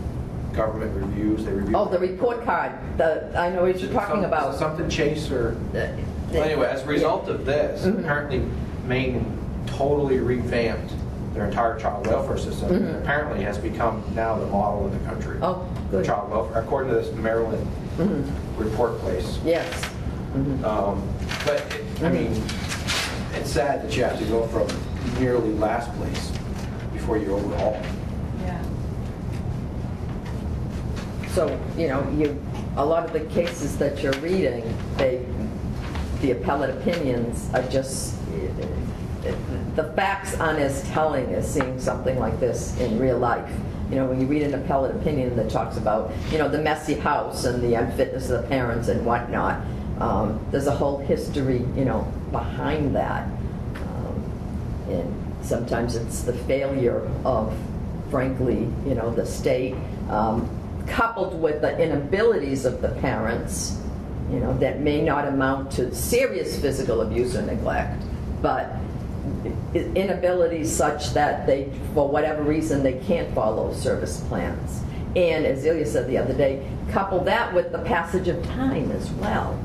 government reviews. They review. Oh, the report card. I know what you're talking about. Something Chase or. Well, anyway, as a result of this, apparently Maine totally revamped their entire child welfare system. And apparently has become now the model in the country. Oh, good. Child welfare, according to this Maryland report place. Yes. But I mean, it's sad that you have to go from nearly last place before you overhaul. Yeah. So, a lot of the cases that you're reading, the appellate opinions are just, the facts aren't as telling as seeing something like this in real life. When you read an appellate opinion that talks about, the messy house and the unfitness of the parents and whatnot, there's a whole history, behind that. And sometimes it's the failure of, frankly, the state, coupled with the inabilities of the parents, that may not amount to serious physical abuse or neglect, but inabilities such that they, for whatever reason, they can't follow service plans. And as Ilya said the other day, couple that with the passage of time as well.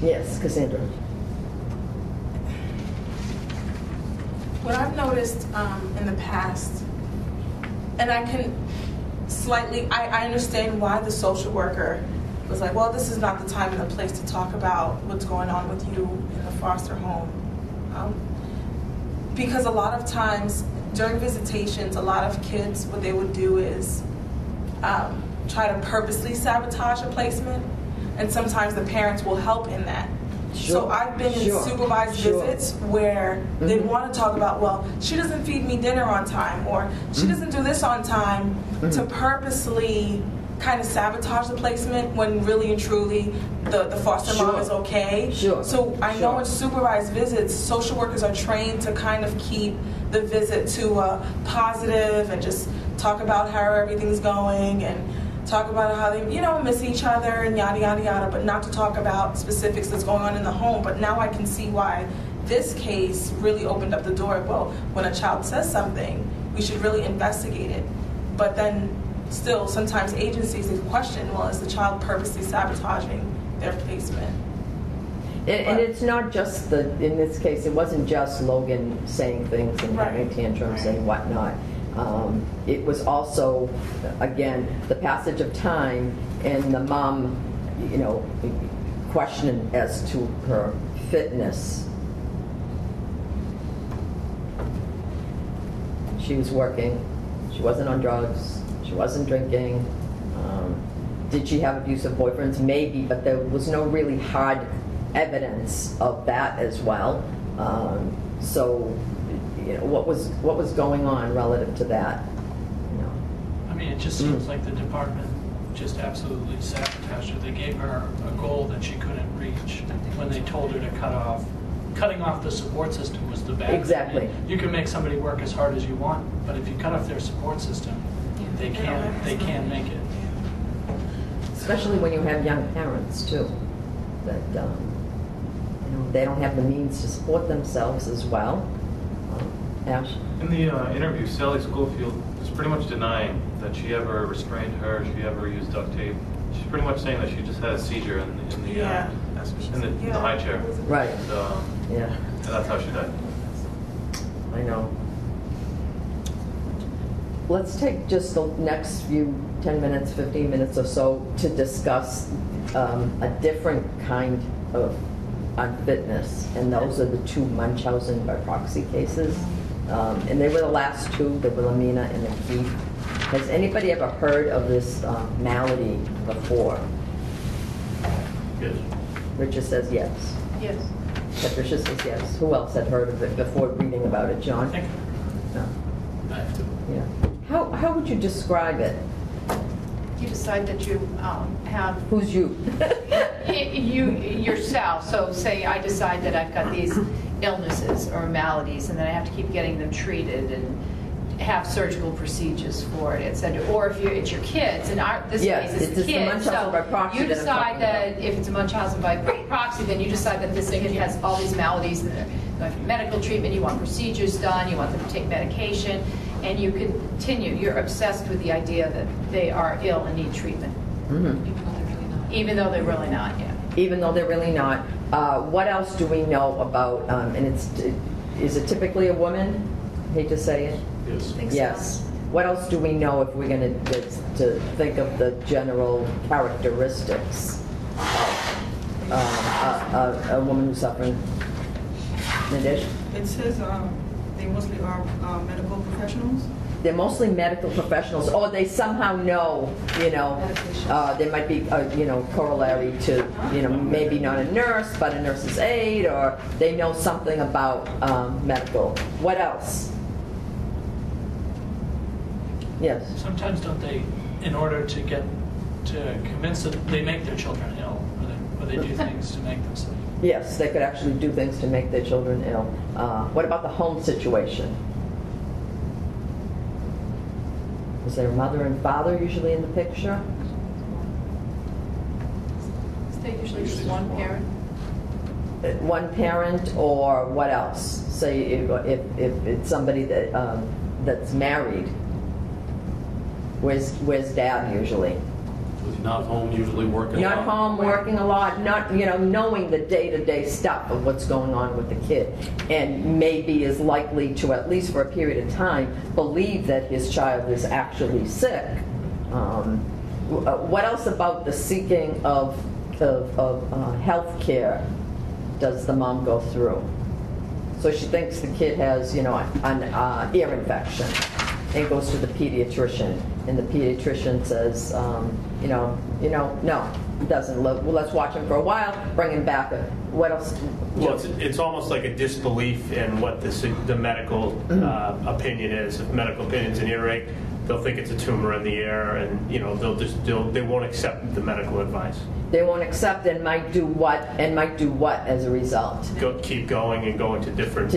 Yes, Cassandra. What I've noticed in the past, and I can slightly, I understand why the social worker was like, well, this is not the time and the place to talk about what's going on with you in the foster home. Because a lot of times during visitations, a lot of kids, what they would do is try to purposely sabotage a placement, and sometimes the parents will help in that. Sure. So I've been in supervised visits where they want to talk about, well, she doesn't feed me dinner on time, or she doesn't do this on time, to purposely kind of sabotage the placement when really and truly the foster mom is okay. So I know in supervised visits, social workers are trained to kind of keep the visit to positive and just talk about how everything's going. And talk about how they, miss each other and yada, yada, yada, but not to talk about specifics that's going on in the home. But now I can see why this case really opened up the door. Well, when a child says something, we should really investigate it. But then still, sometimes agencies question, well, is the child purposely sabotaging their placement? And it's not just in this case, it wasn't just Logan saying things and having tantrums and whatnot. It was also, again, the passage of time and the mom, question as to her fitness. She was working. She wasn't on drugs. She wasn't drinking. Did she have abusive boyfriends? Maybe, but there was no really hard evidence of that as well. So, what was going on relative to that? I mean, it just seems like the department just absolutely sabotaged her. They gave her a goal that she couldn't reach when they told her to cutting off the support system was the bad thing. Exactly. You can make somebody work as hard as you want, but if you cut off their support system, they can't make it. Especially when you have young parents too, that they don't have the means to support themselves as well. Ash? In the interview, Sally Schofield is pretty much denying that she ever restrained her, she ever used duct tape. She's pretty much saying that she just had a seizure in the high chair. Right. And that's how she died. I know. Let's take just the next few 10 minutes, 15 minutes or so to discuss a different kind of unfitness, and those are the two Munchausen by proxy cases. And they were the last two, the Wilhelmina and the Keith. Has anybody ever heard of this malady before? Yes. Richard says yes. Yes. Patricia says yes. Who else had heard of it before reading about it? John? No. I have to. Yeah. How would you describe it? You decide that you have Who's you? you yourself. So say I decide that I've got these illnesses or maladies, and then I have to keep getting them treated and have surgical procedures for it, etc. Or if it's your kids, in this case it's the kids. Munchausen by proxy you that I'm decide talking that about. if it's a Munchausen by proxy, then you decide that this kid has all these maladies and they're going for medical treatment. You want procedures done. You want them to take medication, and you continue. You're obsessed with the idea that they are ill and need treatment, even though they're really not. Yeah. Even though they're really not. What else do we know about? And is it typically a woman? Hate to say it. Yes. Yes. What else do we know if we're going to think of the general characteristics of a woman who's suffering? Nadish? It says they mostly are medical professionals. They're mostly medical professionals, or they somehow know, there might be a, corollary to, maybe not a nurse, but a nurse's aide, or they know something about medical. What else? Yes. Sometimes don't they, in order to convince them, they make their children ill, or they do things to make them sick. Yes, they could actually do things to make their children ill. What about the home situation? Is there a mother and father usually in the picture? Is there usually just one parent? One parent, or what else? Say if it's somebody that that's married, where's dad usually? Was he not home, usually working? Not home, working a lot, not, knowing the day-to-day stuff of what's going on with the kid, and maybe is likely to, at least for a period of time, believe that his child is actually sick. What else about the seeking of health care does the mom go through? So she thinks the kid has, an ear infection, and goes to the pediatrician, and the pediatrician says, no, it doesn't look. Well, let's watch him for a while, bring him back. What else? Well, it's almost like a disbelief in what the medical opinion is. If medical opinion's an earache, they'll think it's a tumor in the ear, and they won't accept the medical advice. They won't accept and might do what as a result. Keep going and go into different.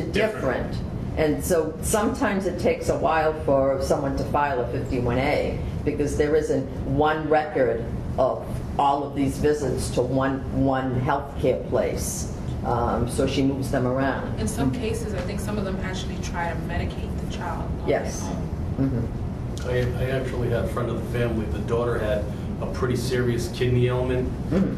And so sometimes it takes a while for someone to file a 51A because there isn't one record of all of these visits to one healthcare place. So she moves them around. In some cases, I think some of them actually try to medicate the child on Yes. their own. Mm-hmm. I actually had a friend of the family, the daughter had a pretty serious kidney ailment,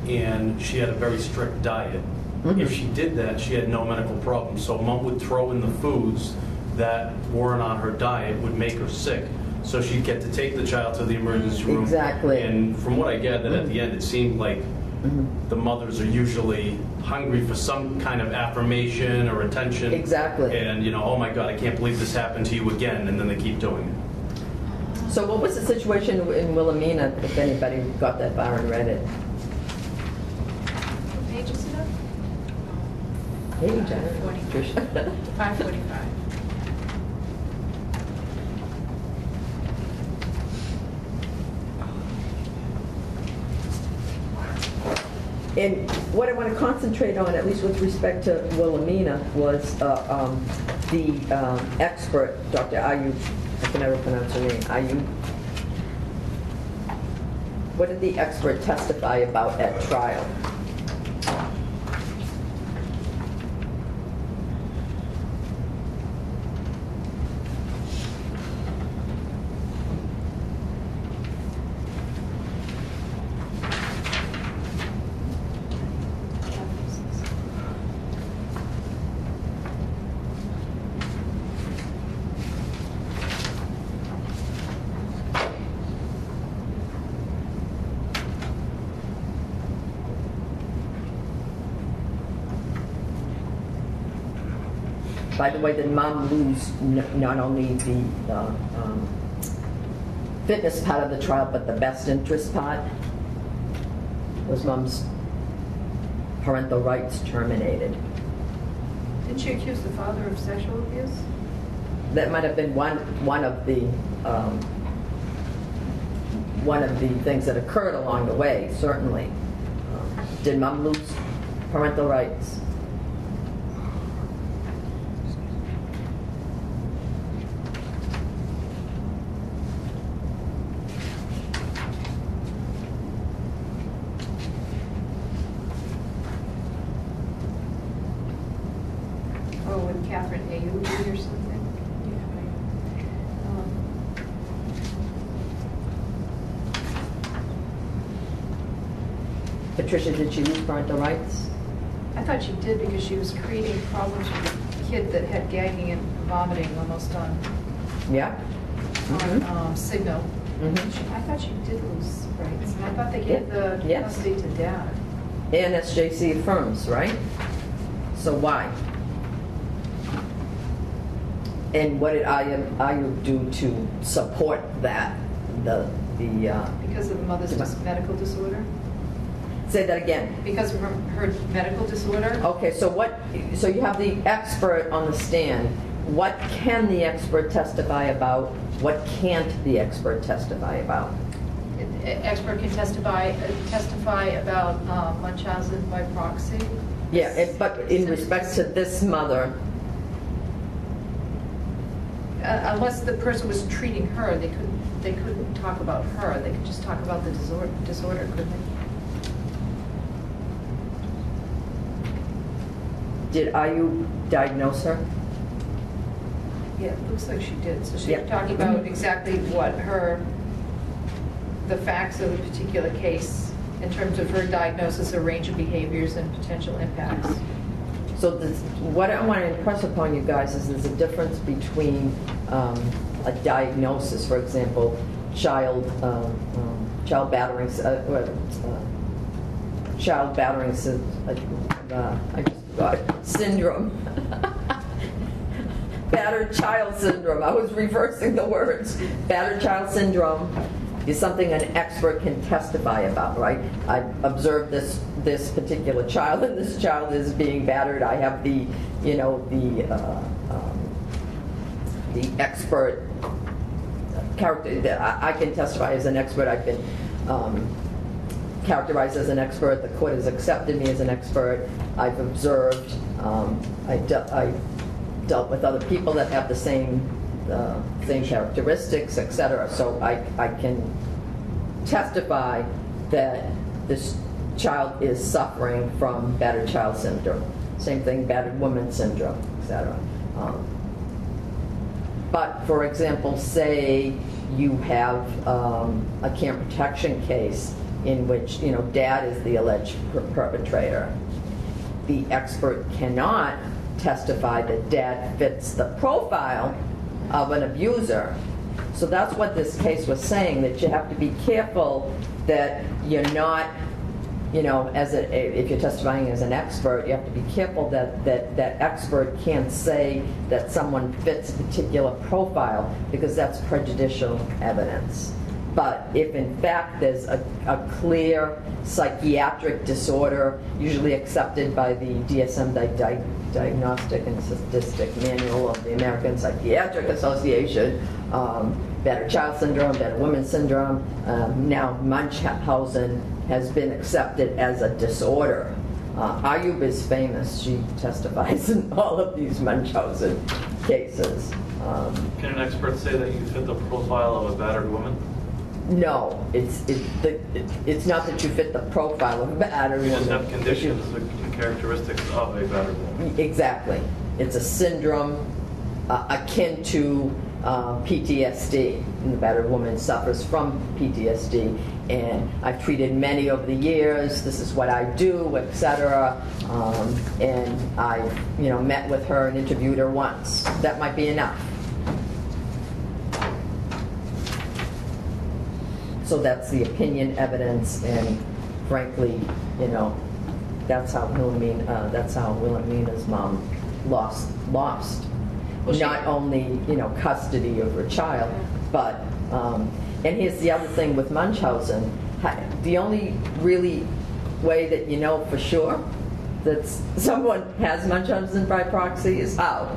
and she had a very strict diet. If she did that, she had no medical problems. So mom would throw in the foods that weren't on her diet, would make her sick. So she'd get to take the child to the emergency room. Exactly. And from what I gathered at the end, it seemed like the mothers are usually hungry for some kind of affirmation or attention. Exactly. And, oh my God, I can't believe this happened to you again. And then they keep doing it. So what was the situation in Wilhelmina, if anybody got that far and read it? What page is it up? Hey, Janet. Tricia. 545. And what I want to concentrate on, at least with respect to Wilhelmina, was the expert, Dr. Ayub, I can never pronounce her name, Ayub. What did the expert testify about at trial? By the way, did mom lose not only the fitness part of the trial, but the best interest part? Was mom's parental rights terminated? Didn't she accuse the father of sexual abuse? That might have been one of the things that occurred along the way, certainly. Did mom lose parental rights? Catherine Ayub or something? Patricia, did she lose parental rights? I thought she did because she was creating problems with a kid that had gagging and vomiting almost on Yeah. signal. I thought she did lose rights. And I thought they gave the Yes. custody to dad. And SJC affirms, right? So why? And what did Ayub do to support that? Because of the mother's medical disorder? Say that again. Because of her medical disorder? Okay, so so you have the expert on the stand. What can the expert testify about? What can't the expert testify about? Expert can testify about Munchausen by proxy. Yeah, but in respect to this mother, unless the person was treating her, they couldn't talk about her. They could just talk about the disorder, couldn't they? did Ayub diagnose her? Yeah, it looks like she did. So she's Yeah. talking about exactly what the facts of the particular case in terms of her diagnosis, a range of behaviors and potential impacts. So what I want to impress upon you guys is there's a difference between a diagnosis, for example, child battering, I just forgot, syndrome. Battered child syndrome. I was reversing the words. Battered child syndrome is something an expert can testify about, right? I observed this particular child, and this child is being battered. I have the expert character. I can testify as an expert. I've been characterized as an expert. The court has accepted me as an expert. I've observed. I dealt with other people that have the same characteristics, etc. So I can testify that this child is suffering from battered child syndrome. Same thing, battered woman syndrome, etc. But for example, say you have a camp protection case in which, you know, dad is the alleged perpetrator. The expert cannot testify that dad fits the profile of an abuser. So that's what this case was saying, that you have to be careful that you're not, you know, if you're testifying as an expert, you have to be careful that expert can't say that someone fits a particular profile, because that's prejudicial evidence. But if in fact there's a clear psychiatric disorder, usually accepted by the DSM Diagnostic and Statistic Manual of the American Psychiatric Association, battered child syndrome, battered woman syndrome, now Munchausen has been accepted as a disorder. Ayub is famous. She testifies in all of these Munchausen cases. Can an expert say that you fit the profile of a battered woman? No, it's not that you fit the profile of a battered You woman. just have conditions and characteristics of a battered woman. Exactly. It's a syndrome akin to PTSD. And the battered woman suffers from PTSD. And I've treated many over the years. This is what I do, etc. And I, you know, met with her and interviewed her once. That might be enough. So that's the opinion evidence, and frankly, you know, that's how Wilhelmina's mom lost Well, not only, you know, custody of her child, but and here's the other thing with Munchausen. The only really way that you know for sure that someone has Munchausen by proxy is how.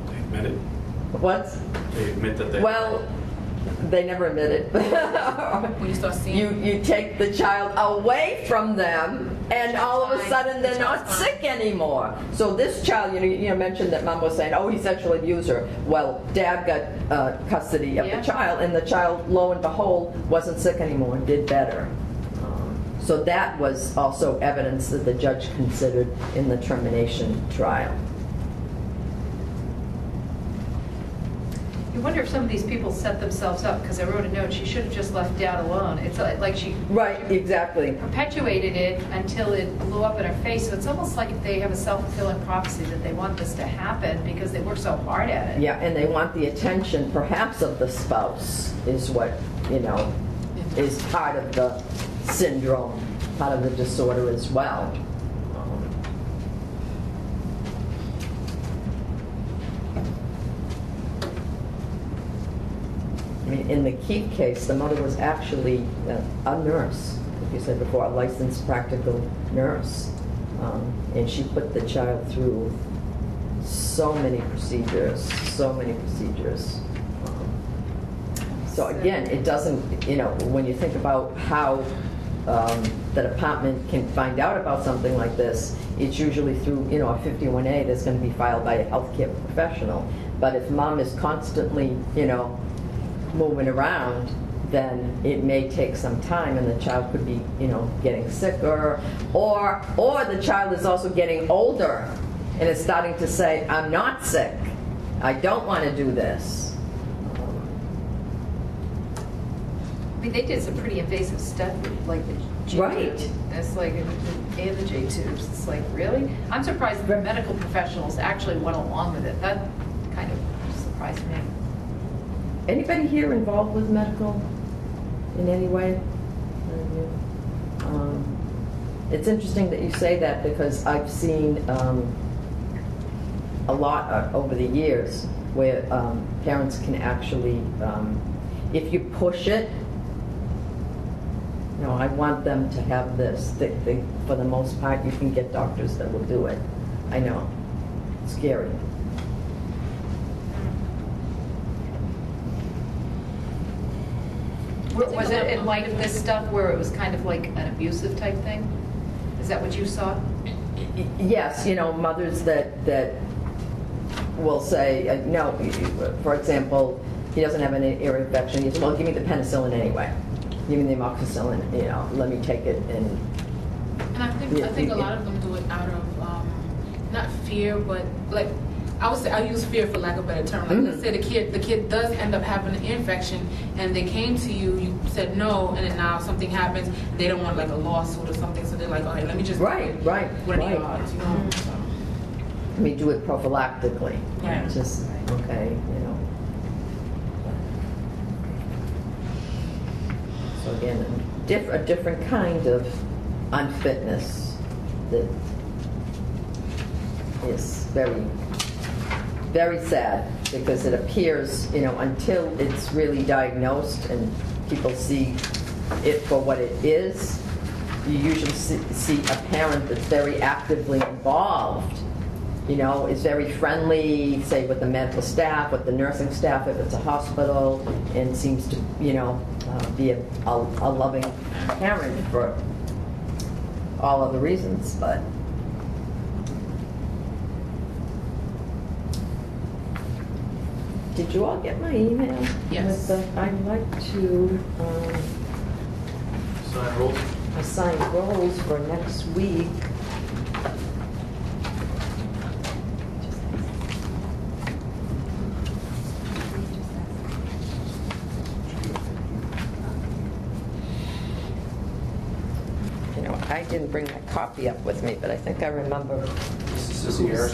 They admit it. What? They admit that they. Well, they never admit it. When you start seeing You take the child away from them, and all of a sudden they're not sick anymore. So this child, you mentioned that mom was saying, oh, he sexually abused her. Well, dad got custody of the child, and the child, lo and behold, wasn't sick anymore and did better. So that was also evidence that the judge considered in the termination trial. You wonder if some of these people set themselves up, because I wrote a note, she should have just left dad alone. It's like she Right, exactly. perpetuated it until it blew up in her face. So it's almost like they have a self-fulfilling prophecy that they want this to happen because they work so hard at it. Yeah, and they want the attention perhaps of the spouse is what, is part of the syndrome, part of the disorder as well. I mean, in the Keith case, the mother was actually a nurse, like you said before, a licensed practical nurse. And she put the child through so many procedures. So again, it doesn't, when you think about how the department can find out about something like this, it's usually through, a 51A that's going to be filed by a healthcare professional. But if mom is constantly, moving around, then it may take some time, and the child could be, getting sicker, or the child is also getting older and is starting to say, I'm not sick, I don't want to do this. I mean, they did some pretty invasive stuff, like the G Right. tube. It's like, and the J tubes. It's like, really? I'm surprised the medical professionals actually went along with it. That kind of surprised me. Anybody here involved with medical in any way? It's interesting that you say that, because I've seen a lot over the years where parents can actually, if you push it, I want them to have this. For the most part, you can get doctors that will do it. I know. It's scary. Was it in light of this stuff where it was kind of like an abusive type thing? Is that what you saw? Yes, mothers that will say, no, for example, he doesn't have an ear infection. He says, well, give me the penicillin anyway. Give me the amoxicillin, let me take it. And I think a lot of them do it out of not fear, but like I would say, I use fear for lack of a better term. Like let's say the kid does end up having an ear infection, and they came to you, you said no, and then now something happens, and they don't want like a lawsuit or something, so they're like, all right, let me just right. What are the odds, you know? So. Let me do it prophylactically. Yeah. Just okay, So again, a different kind of unfitness that is very, very sad, because it appears, until it's really diagnosed and people see it for what it is, you usually see a parent that's very actively involved, is very friendly, say, with the medical staff, with the nursing staff if it's a hospital, and seems to, be a loving parent for all other reasons, but did you all get my email? Yes. I'd like to Sign rules. assign roles for next week. I didn't bring my copy up with me, but I think I remember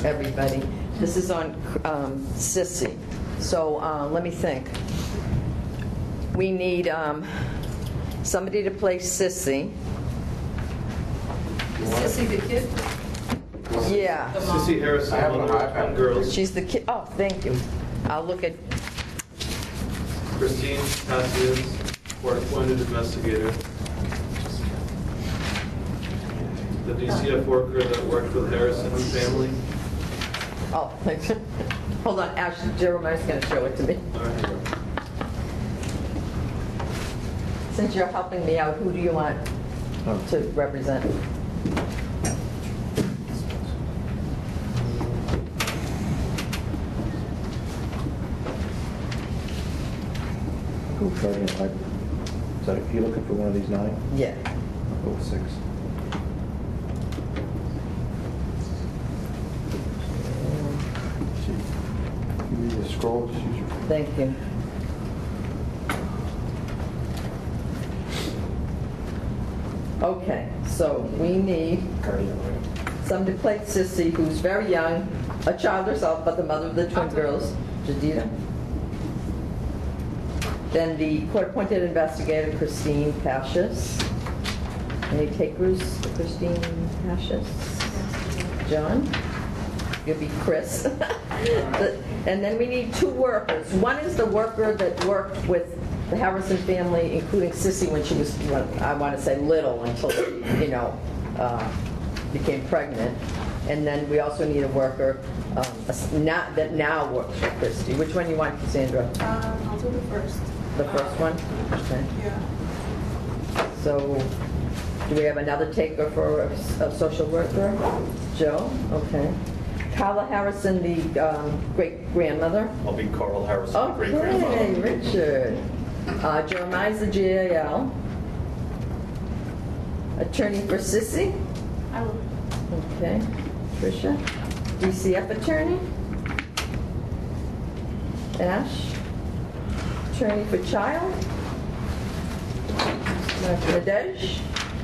everybody. This is on Sissy. So let me think. We need somebody to play Sissy. Sissy the kid? Yeah. Sissy Harrison, I have an mother of iPad. 10 girls. She's the kid. Oh, thank you. I'll look at. Christine Cassius, court-appointed investigator. The DCF worker that worked with Harrison family. Oh, thanks. Hold on, Ash. Jeremiah's going to show it to me. All right. Since you're helping me out, who do you want to represent? Cool, sorry, is that, you looking for one of these 9? Yeah. I'll go with 6. You need to scroll, just use your... Thank you. Okay, so we need somebody to play Sissy, who's very young, a child herself, but the mother of the twin girls, Judita. Then the court-appointed investigator, Christine Pashas. Any takers for Christine Pashas? John? You'll be Chris. And then we need 2 workers. One is the worker that worked with the Harrison family, including Sissy when she was, I want to say little, until she, became pregnant. And then we also need a worker that now works for Christy. Which one you want, Cassandra? I'll do the first. The first one? Okay. Yeah. So, do we have another taker for a social worker? Joe? Okay. Carla Harrison, the great-grandmother. I'll be Carl Harrison, Okay, great-grandfather. Richard. Jeremiah's the GAL. Attorney for Sissy? I will. Okay. Tricia? DCF attorney? Ash? Attorney for child? Nadej?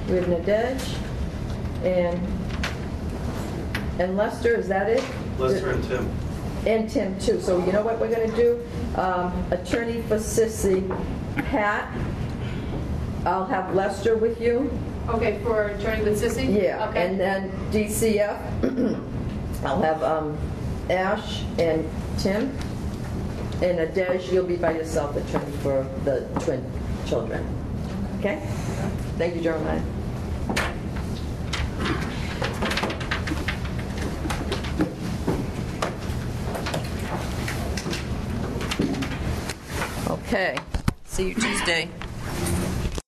We have Nadej. And Lester, is that it? Lester and Tim. And Tim, too. So you know what we're going to do? Attorney for Sissy, Pat. I'll have Lester with you. Okay, for attorney with Sissy? Yeah. Okay. And then DCF, I'll have Ash and Tim. And Nadej, you'll be by yourself, attorney for the twin children. Okay? Thank you, Jeremiah. Okay. See you Tuesday.